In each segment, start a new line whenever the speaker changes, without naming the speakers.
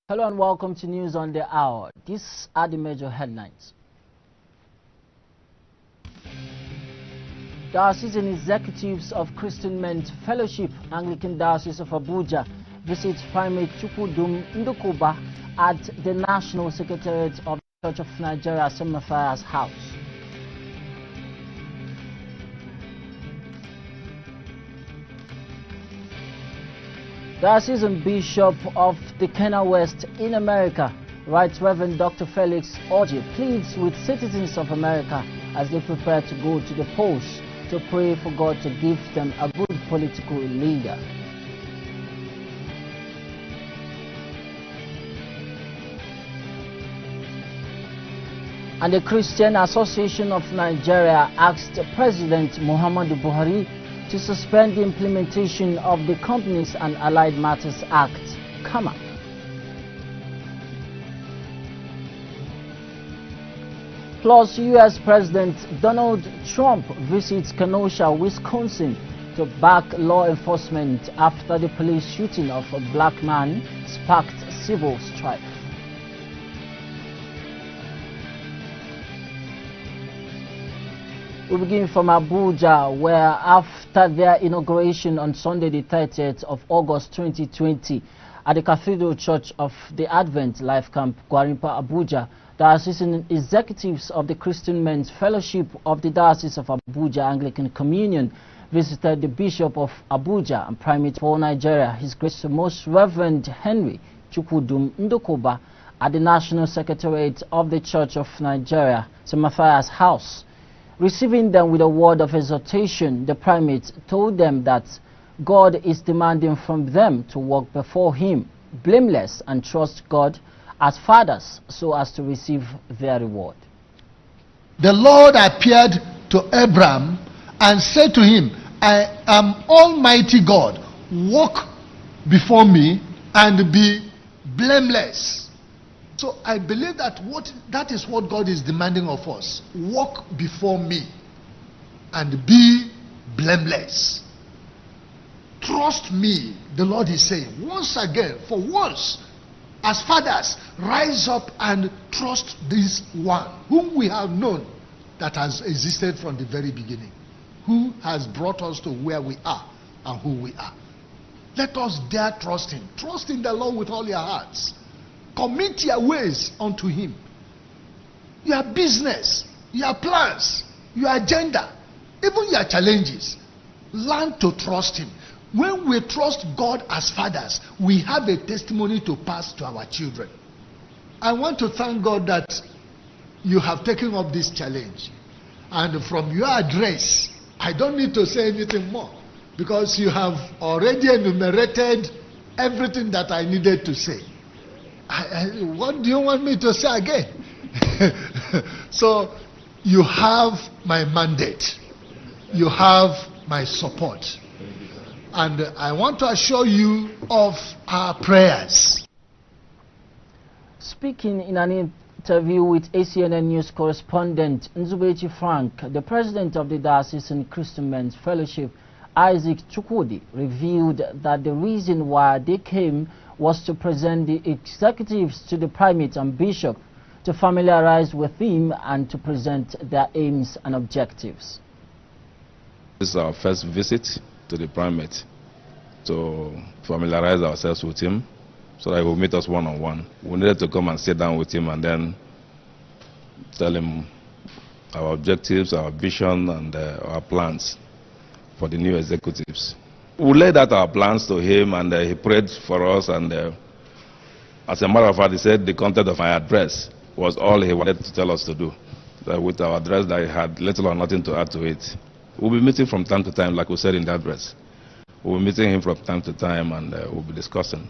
Hello and welcome to News on the Hour. These are the major headlines. Diocesan Executives of Christian Men's Fellowship, Anglican Diocese of Abuja, visit Primate Chukwudum Ndukuba at the National Secretariat of the Church of Nigeria, Semafia's house. Diocesan Bishop of the Kenya West in America, Right Reverend Dr. Felix Oji, pleads with citizens of America as they prepare to go to the polls to pray for God to give them a good political leader. And the Christian Association of Nigeria asked President Muhammadu Buhari to suspend the implementation of the Companies and Allied Matters Act, CAMA. Plus, U.S. President Donald Trump visits Kenosha, Wisconsin to back law enforcement after the police shooting of a black man sparked civil strife. We begin from Abuja, where after their inauguration on Sunday the 30th of August 2020 at the Cathedral Church of the Advent Life Camp, Gwarimpa, Abuja, the assistant executives of the Christian Men's Fellowship of the Diocese of Abuja Anglican Communion visited the Bishop of Abuja and Primate for Nigeria, His Grace Most Reverend Henry Chukwudum Ndukuba, at the National Secretariat of the Church of Nigeria, Semafia's house. Receiving them with a word of exhortation, the primate told them that God is demanding from them to walk before Him, blameless, and trust God as fathers so as to receive their reward.
The Lord appeared to Abraham and said to him, I am Almighty God, walk before me and be blameless. So I believe that that is what God is demanding of us. Walk before me and be blameless. Trust me, the Lord is saying. Once again, for once, as fathers, rise up and trust this one whom we have known that has existed from the very beginning, who has brought us to where we are and who we are. Let us dare trust Him. Trust in the Lord with all your hearts. Commit your ways unto Him. Your business, your plans, your agenda, even your challenges. Learn to trust Him. When we trust God as fathers, we have a testimony to pass to our children. I want to thank God that you have taken up this challenge. And from your address, I don't need to say anything more, because you have already enumerated everything that I needed to say. What do you want me to say again? So you have my mandate, you have my support, and I want to assure you of our prayers.
Speaking in an interview with ACNN News correspondent Nzubechi Frank, the president of the Diocesan Christian Men's Fellowship, Isaac Chukwudi, revealed that the reason why they came was to present the executives to the primate and bishop to familiarize with him and to present their aims and objectives.
This is our first visit to the primate to familiarize ourselves with him so that he will meet us one-on-one. We needed to come and sit down with him and then tell him our objectives, our vision, and our plans for the new executives. We laid out our plans to him, and he prayed for us, and as a matter of fact, he said the content of my address was all he wanted to tell us to do. That with our address, that he had little or nothing to add to it. We'll be meeting from time to time, like we said in the address. We'll be meeting him from time to time, and we'll be discussing.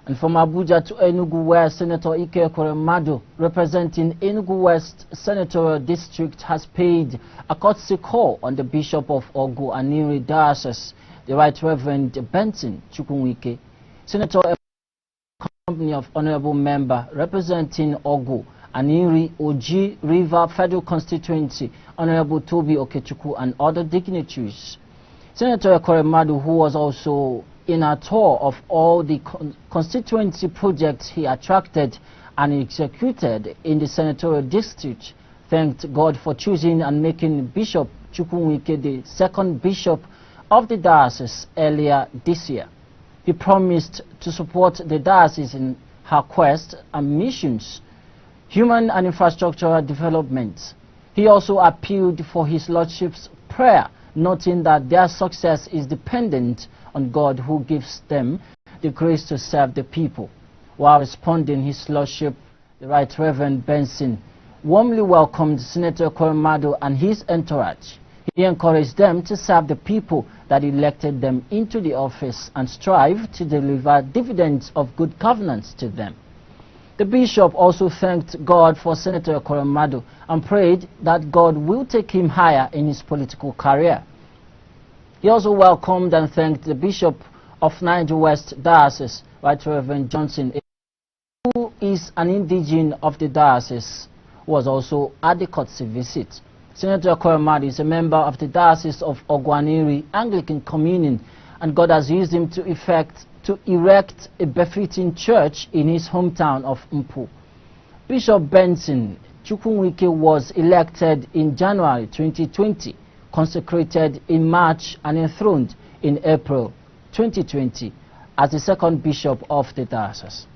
And from Abuja to Enugu, where Senator Ike Ekweremadu, representing Enugu West Senatorial District, has paid a courtesy call on the Bishop of Ogu Aniri Diocese, the Right Reverend Benson Chukwuwike. Senator company of Honorable Member representing Ogu Aniri Oji River Federal Constituency, Honorable Toby Okechukwu, and other dignitaries. Senator Ekweremadu, who was also in a tour of all the constituency projects he attracted and executed in the senatorial district, thanked God for choosing and making Bishop Chukwunwike the second bishop of the diocese earlier this year. He promised to support the diocese in her quest and missions, human and infrastructural development. He also appealed for his lordship's prayer, noting that their success is dependent on God, who gives them the grace to serve the people. While responding, his lordship, the Right Reverend Benson, warmly welcomed Senator Koremadụ and his entourage. He encouraged them to serve the people that elected them into the office and strive to deliver dividends of good governance to them. The bishop also thanked God for Senator Koremadụ and prayed that God will take him higher in his political career. He also welcomed and thanked the Bishop of Niger West Diocese, Right Reverend Johnson, who is an indigene of the diocese, was also at the courtesy visit. Senator Koremadụ is a member of the Diocese of Ogwaniri Anglican Communion, and God has used him to erect a befitting church in his hometown of Mpu. Bishop Benson Chukwunwike was elected in January 2020, consecrated in March and enthroned in April 2020 as the second bishop of the diocese.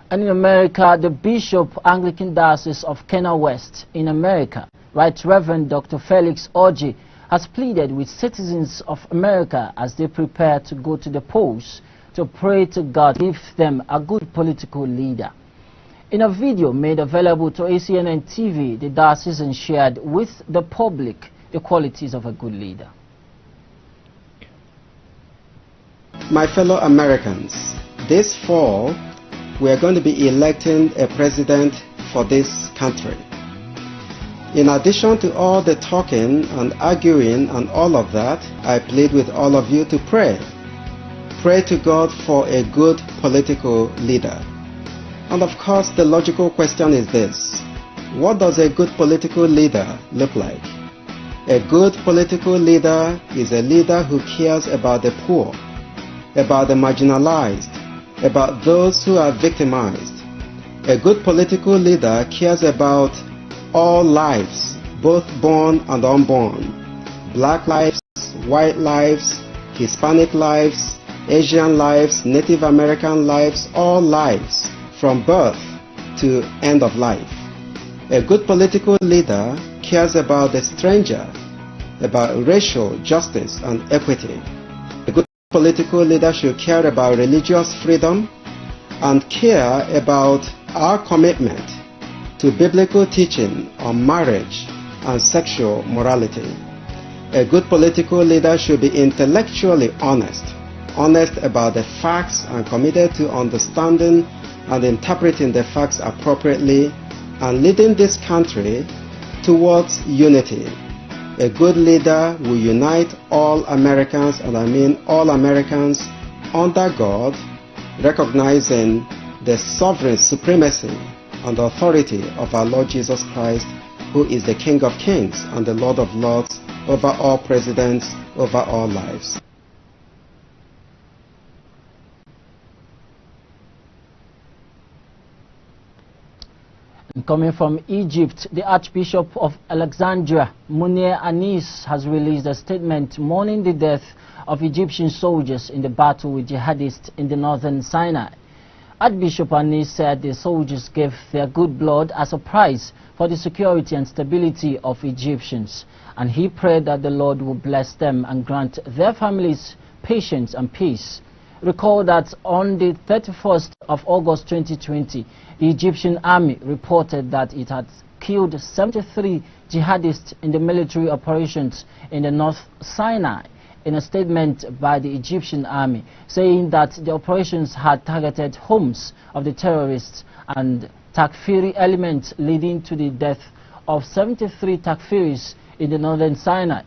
And in America, the Bishop Anglican Diocese of Kenya West in America, Right Reverend Dr. Felix Orji, has pleaded with citizens of America as they prepare to go to the polls to pray to God to give them a good political leader. In a video made available to ACNNTV, the diocesan shared with the public the qualities of a good leader.
My fellow Americans, this fall, we are going to be electing a president for this country. In addition to all the talking and arguing and all of that, I plead with all of you to pray. Pray to God for a good political leader. And of course, the logical question is this: what does a good political leader look like? A good political leader is a leader who cares about the poor, about the marginalized, about those who are victimized. A good political leader cares about all lives, both born and unborn. Black lives, white lives, Hispanic lives, Asian lives, Native American lives, all lives, from birth to end of life. A good political leader cares about the stranger, about racial justice and equity. A good political leader should care about religious freedom and care about our commitment to biblical teaching on marriage and sexual morality. A good political leader should be intellectually honest about the facts and committed to understanding and interpreting the facts appropriately and leading this country towards unity. A good leader will unite all Americans, and I mean all Americans, under God, recognizing the sovereign supremacy and authority of our Lord Jesus Christ, who is the King of Kings and the Lord of Lords, over all presidents, over all lives.
Coming from Egypt, the Archbishop of Alexandria, Munir Anis, has released a statement mourning the death of Egyptian soldiers in the battle with jihadists in the northern Sinai. Archbishop Anis said the soldiers gave their good blood as a price for the security and stability of Egyptians, and he prayed that the Lord will bless them and grant their families patience and peace. Recall that on the 31st of August 2020, the Egyptian army reported that it had killed 73 jihadists in the military operations in the North Sinai. In a statement by the Egyptian army, saying that the operations had targeted homes of the terrorists and Takfiri elements, leading to the death of 73 Takfiris in the northern Sinai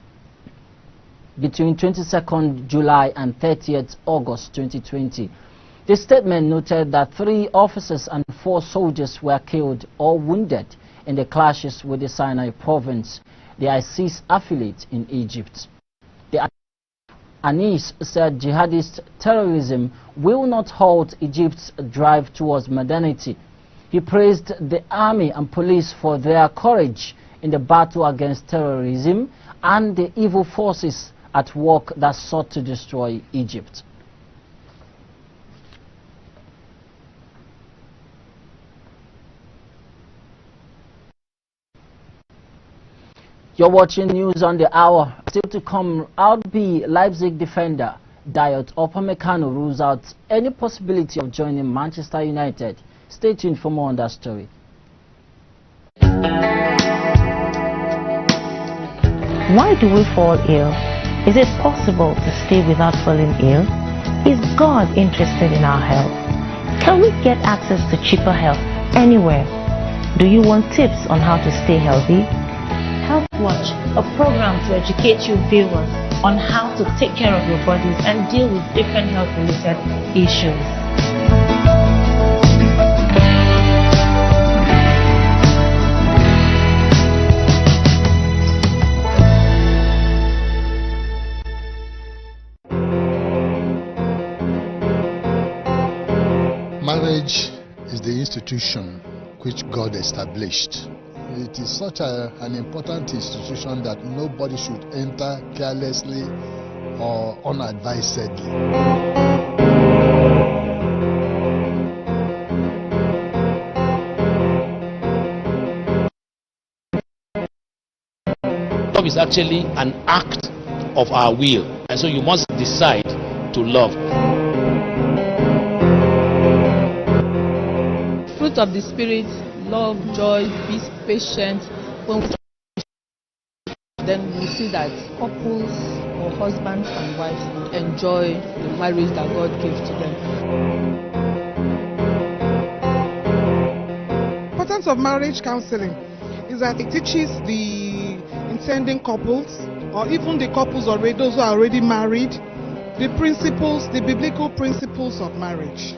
between 22nd July and 30th August 2020. The statement noted that 3 officers and 4 soldiers were killed or wounded in the clashes with the Sinai province, the ISIS affiliate in Egypt. The Anis said jihadist terrorism will not halt Egypt's drive towards modernity. He praised the army and police for their courage in the battle against terrorism and the evil forces at work that sought to destroy Egypt. You're watching News on the Hour. Still to come, RB Leipzig defender Dayot Upamecano rules out any possibility of joining Manchester United. Stay tuned for more on that story.
Why do we fall ill? Is it possible to stay without falling ill? Is God interested in our health? Can we get access to cheaper health anywhere? Do you want tips on how to stay healthy? Health Watch, a program to educate you viewers on how to take care of your bodies and deal with different health-related issues.
Marriage is the institution which God established. It is such an important institution that nobody should enter carelessly or unadvisedly.
Love is actually an act of our will, and so you must decide to love.
Fruit of the Spirit: love, joy, peace, patience. When we then we see that couples or husbands and wives enjoy the marriage that God gave to them.
The importance of marriage counseling is that it teaches the intending couples, or even the couples already, those who are already married, the principles, the biblical principles of marriage.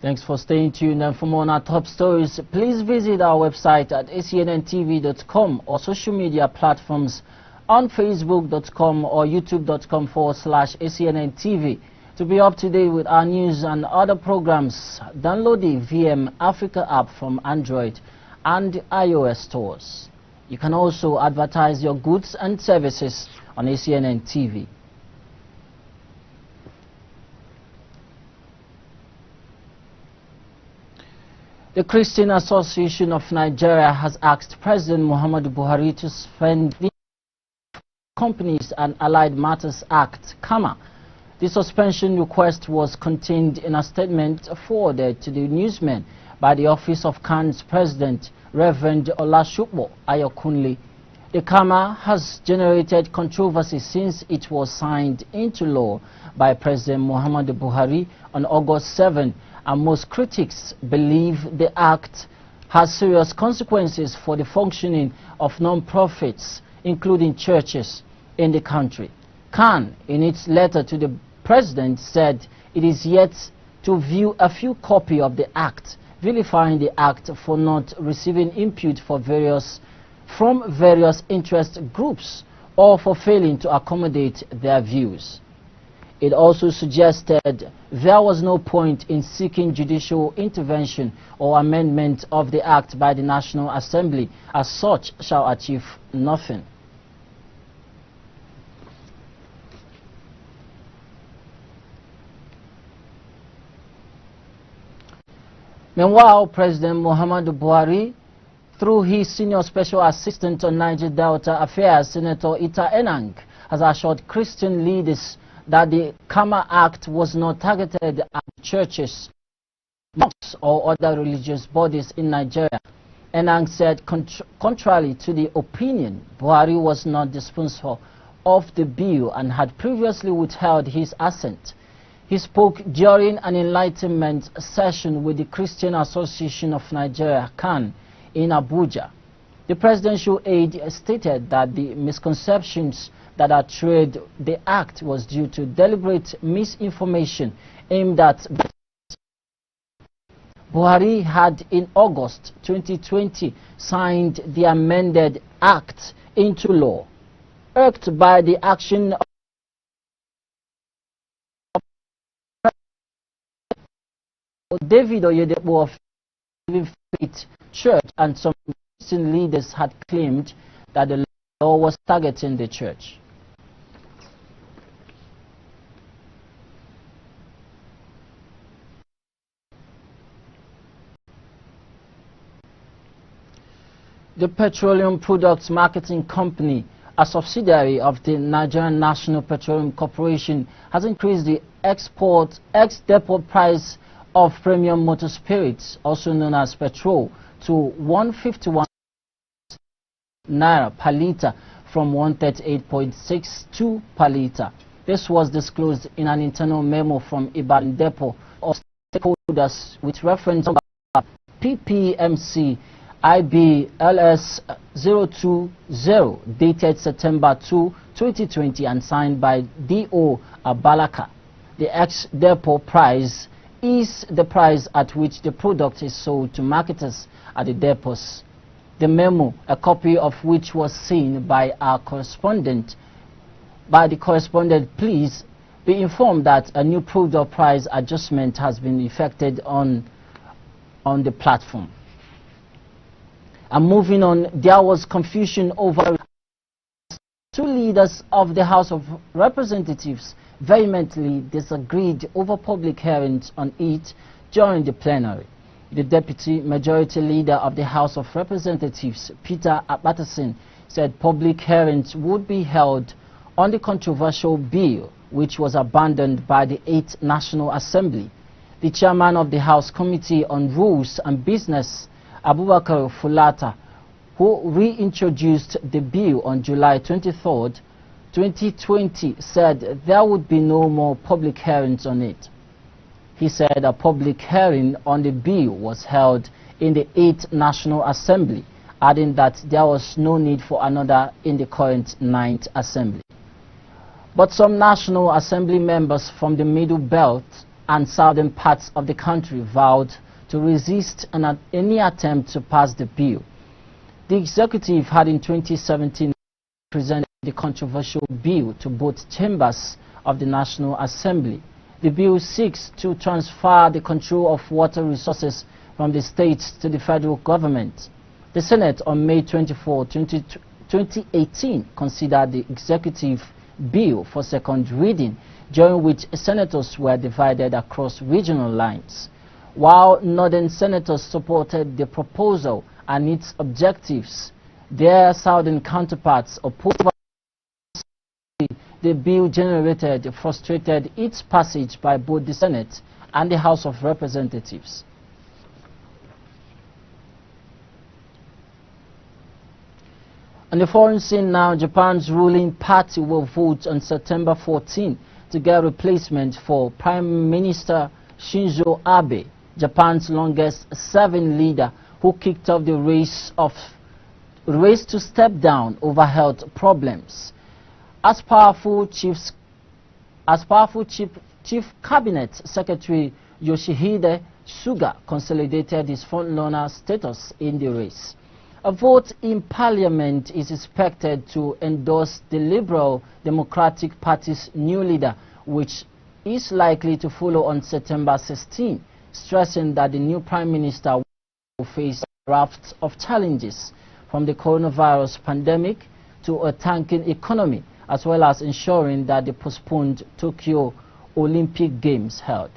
Thanks for staying tuned, and for more on our top stories, please visit our website at ACNNTV.com or social media platforms on Facebook.com or YouTube.com/ACNNTV. To be up to date with our news and other programs, download the VM Africa app from Android and iOS stores. You can also advertise your goods and services on ACNNTV. The Christian Association of Nigeria has asked President Muhammadu Buhari to suspend the Companies and Allied Matters Act, KAMA. The suspension request was contained in a statement forwarded to the newsmen by the Office of CAN's President, Reverend Olashupo Ayokunle. The KAMA has generated controversy since it was signed into law by President Muhammadu Buhari on August 7, and most critics believe the act has serious consequences for the functioning of non-profits, including churches, in the country. CAN, in its letter to the President, said it is yet to view a few copies of the act, vilifying the act for not receiving input from various interest groups or for failing to accommodate their views. It also suggested there was no point in seeking judicial intervention or amendment of the act by the National Assembly, as such shall achieve nothing. Meanwhile, President Muhammadu Buhari, through his senior special assistant on Niger Delta Affairs, Senator Ita Enang, has assured Christian leaders that the KAMA Act was not targeted at churches, mosques or other religious bodies in Nigeria. Annan said, contrary to the opinion, Buhari was not the sponsor of the bill and had previously withheld his assent. He spoke during an enlightenment session with the Christian Association of Nigeria, ACNN, in Abuja. The presidential aide stated that the misconceptions that had trailed the act was due to deliberate misinformation aimed at Buhari had in August 2020 signed the amended act into law. Irked by the action of David Oyedepo of Faith Church and some Christian leaders had claimed that the law was targeting the church. The Petroleum Products Marketing Company, a subsidiary of the Nigerian National Petroleum Corporation, has increased the ex-depot price of premium motor spirits, also known as petrol, to 151 naira per litre from 138.62 per litre. This was disclosed in an internal memo from Ibadan Depot of stakeholders with reference to PPMC IBLS 020 dated September 2, 2020 and signed by D.O. Abalaka. The ex-depot price is the price at which the product is sold to marketers at the depots. The memo, a copy of which was seen by the correspondent, please be informed that a new product price adjustment has been effected on the platform. And moving on, there was confusion over two leaders of the House of Representatives vehemently disagreed over public hearings on it during the plenary. The Deputy Majority Leader of the House of Representatives, Peter Akpatasin, said public hearings would be held on the controversial bill, which was abandoned by the 8th National Assembly. The chairman of the House Committee on Rules and Business, Abubakar Fulata, who reintroduced the bill on July 23, 2020, said there would be no more public hearings on it. He said a public hearing on the bill was held in the 8th National Assembly, adding that there was no need for another in the current 9th Assembly. But some National Assembly members from the Middle Belt and southern parts of the country vowed to resist any attempt to pass the bill. The executive had in 2017 presented the controversial bill to both chambers of the National Assembly. The bill seeks to transfer the control of water resources from the states to the federal government. The Senate on May 24, 2018 considered the executive bill for second reading, during which senators were divided across regional lines. While northern senators supported the proposal and its objectives, their southern counterparts opposed the bill frustrated its passage by both the Senate and the House of Representatives. On the foreign scene now, Japan's ruling party will vote on September 14 to get replacement for Prime Minister Shinzo Abe, Japan's longest-serving leader, who kicked off the race to step down over health problems. As powerful Chief Cabinet Secretary Yoshihide Suga consolidated his frontrunner status in the race. A vote in Parliament is expected to endorse the Liberal Democratic Party's new leader, which is likely to follow on September 16, stressing that the new Prime Minister will face a raft of challenges, from the coronavirus pandemic to a tanking economy, as well as ensuring that the postponed Tokyo Olympic Games held.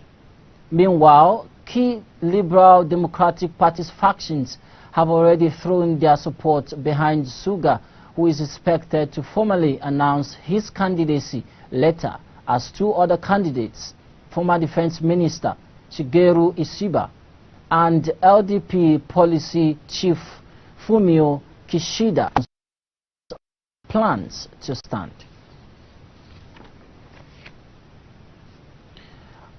Meanwhile, key Liberal Democratic Party's factions have already thrown their support behind Suga, who is expected to formally announce his candidacy later, as two other candidates, former Defense Minister Shigeru Ishiba and LDP Policy Chief Fumio Kishida plans to stand.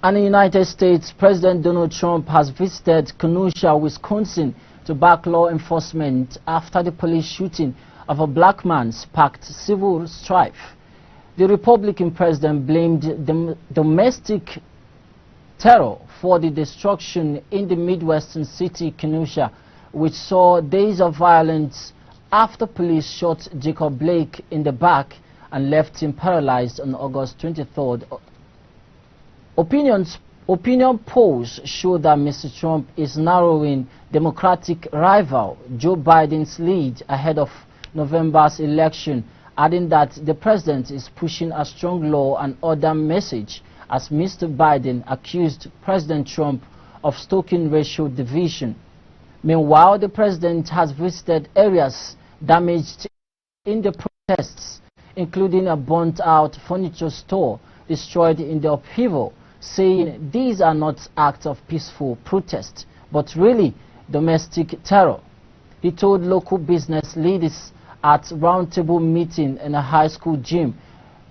And in the United States, President Donald Trump has visited Kenosha, Wisconsin to back law enforcement after the police shooting of a black man sparked civil strife. The Republican president blamed domestic terror for the destruction in the Midwestern city Kenosha, which saw days of violence after police shot Jacob Blake in the back and left him paralyzed on August 23rd. Opinion polls show that Mr. Trump is narrowing Democratic rival Joe Biden's lead ahead of November's election, adding that the president is pushing a strong law and order message as Mr. Biden accused President Trump of stoking racial division. Meanwhile, the president has visited areas damaged in the protests, including a burnt-out furniture store destroyed in the upheaval, saying these are not acts of peaceful protest, but really domestic terror. He told local business leaders at roundtable meeting in a high school gym,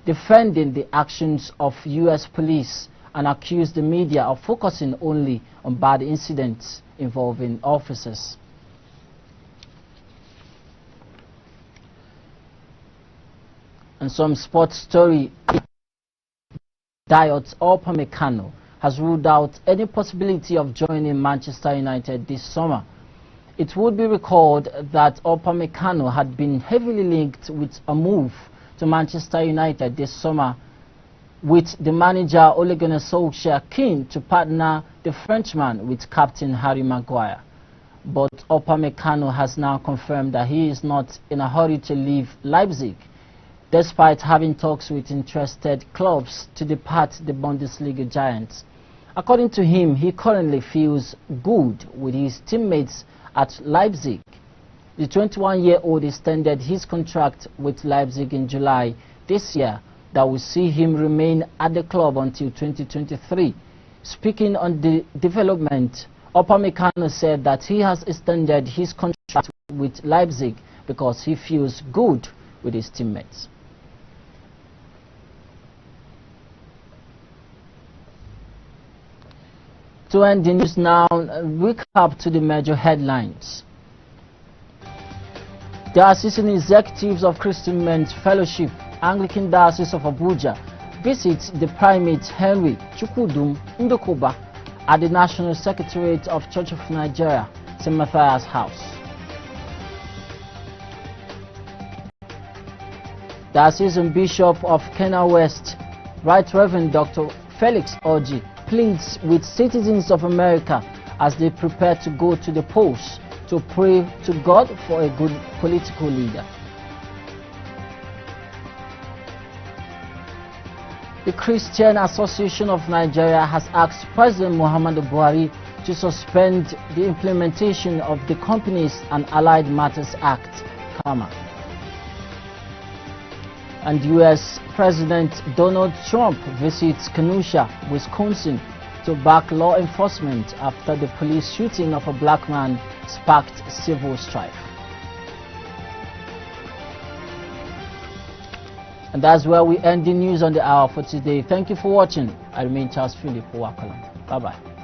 defending the actions of U.S. police and accused the media of focusing only on bad incidents involving officers. And some sports story. Dayot Upamecano has ruled out any possibility of joining Manchester United this summer. It would be recalled that Upamecano had been heavily linked with a move to Manchester United this summer, with the manager Ole Gunnar Solskjaer keen to partner the Frenchman with captain Harry Maguire. But Upamecano has now confirmed that he is not in a hurry to leave Leipzig, despite having talks with interested clubs to depart the Bundesliga giants. According to him, he currently feels good with his teammates at Leipzig. The 21-year-old extended his contract with Leipzig in July this year that will see him remain at the club until 2023. Speaking on the development, Upamecano said that he has extended his contract with Leipzig because he feels good with his teammates. To end the news now, recap to the major headlines. The Assistant Executives of Christian Men's Fellowship, Anglican Diocese of Abuja, visit the Primate Henry Chukwudum Ndokoba at the National Secretariat of Church of Nigeria, St. Matthias House. The Assistant Bishop of Kenya West, Right Reverend Dr. Felix Orji, pleads with citizens of America as they prepare to go to the polls to pray to God for a good political leader. The Christian Association of Nigeria has asked President Muhammadu Buhari to suspend the implementation of the Companies and Allied Matters Act, (CAMA). And U.S. President Donald Trump visits Kenosha, Wisconsin to back law enforcement after the police shooting of a black man sparked civil strife. And that's where we end the news on the hour for today. Thank you for watching. I remain Charles Philip Wakalam. Bye-bye.